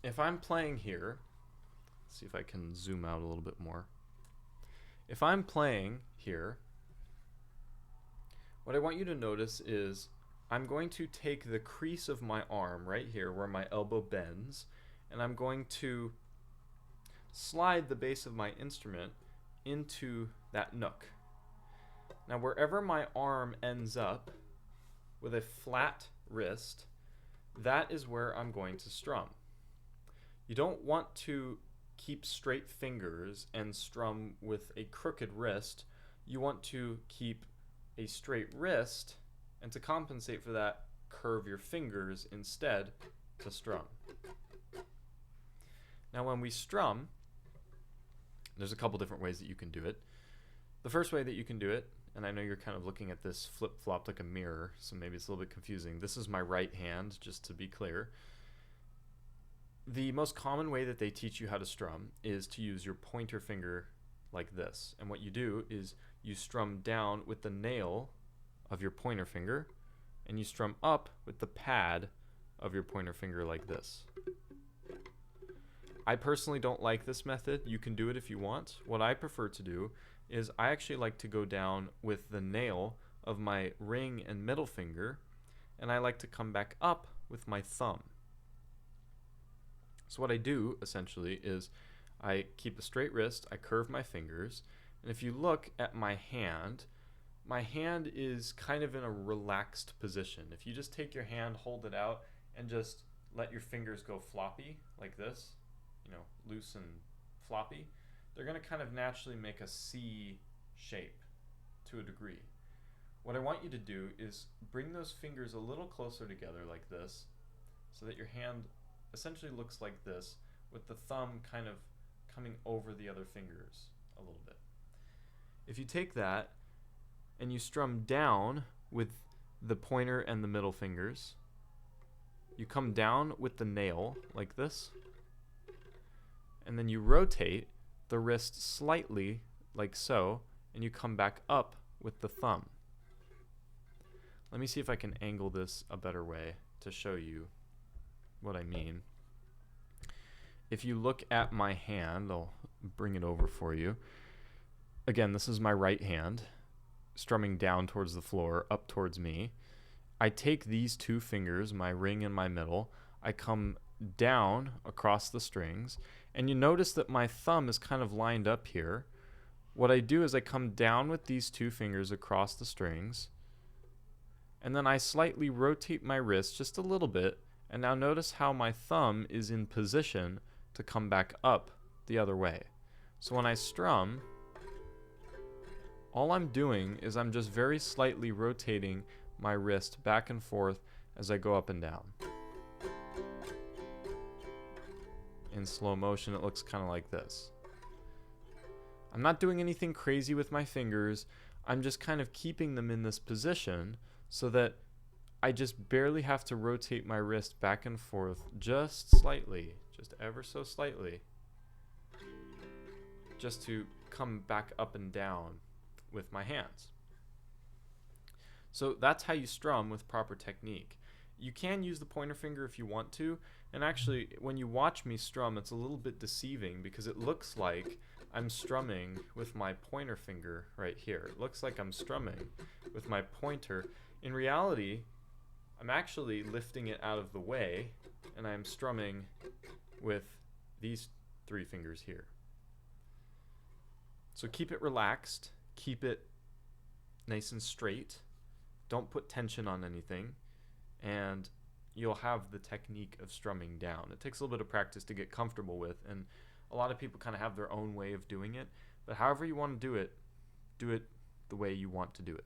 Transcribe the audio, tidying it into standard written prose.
if I'm playing here, let's see if I can zoom out a little bit more. If I'm playing here, what I want you to notice is I'm going to take the crease of my arm right here where my elbow bends, and I'm going to slide the base of my instrument into that nook. Now wherever my arm ends up with a flat wrist, that is where I'm going to strum. You don't want to keep straight fingers and strum with a crooked wrist. You want to keep a straight wrist, and to compensate for that, curve your fingers instead to strum. Now when we strum, there's a couple different ways that you can do it. The first way that you can do it, and I know you're kind of looking at this flip-flopped like a mirror, so maybe it's a little bit confusing. This is my right hand, just to be clear. The most common way that they teach you how to strum is to use your pointer finger like this. And what you do is you strum down with the nail of your pointer finger, and you strum up with the pad of your pointer finger like this. I personally don't like this method. You can do it if you want. What I prefer to do is I actually like to go down with the nail of my ring and middle finger, and I like to come back up with my thumb. So what I do essentially is I keep a straight wrist, I curve my fingers, and if you look at my hand is kind of in a relaxed position. If you just take your hand, hold it out, and just let your fingers go floppy like this, loose and floppy, they're going to kind of naturally make a C shape to a degree. What I want you to do is bring those fingers a little closer together like this, so that your hand essentially looks like this, with the thumb kind of coming over the other fingers a little bit. If you take that and you strum down with the pointer and the middle fingers, you come down with the nail like this, and then you rotate the wrist slightly like so, and you come back up with the thumb. Let me see if I can angle this a better way to show you what I mean. If you look at my hand, I'll bring it over for you. Again, this is my right hand, strumming down towards the floor, up towards me. I take these two fingers, my ring and my middle, I come down across the strings, and you notice that my thumb is kind of lined up here. What I do is I come down with these two fingers across the strings, and then I slightly rotate my wrist just a little bit, and now notice how my thumb is in position to come back up the other way. So when I strum, all I'm doing is I'm just very slightly rotating my wrist back and forth as I go up and down. In slow motion, it looks kind of like this. I'm not doing anything crazy with my fingers. I'm just kind of keeping them in this position so that I just barely have to rotate my wrist back and forth just slightly, just ever so slightly, just to come back up and down with my hands. So that's how you strum with proper technique. You can use the pointer finger if you want to, and actually when you watch me strum, it's a little bit deceiving because it looks like I'm strumming with my pointer finger right here. It looks like I'm strumming with my pointer. In reality, I'm actually lifting it out of the way, and I'm strumming with these three fingers here. So keep it relaxed, keep it nice and straight, don't put tension on anything, and you'll have the technique of strumming down. It takes a little bit of practice to get comfortable with, and a lot of people kind of have their own way of doing it, but however you want to do it the way you want to do it.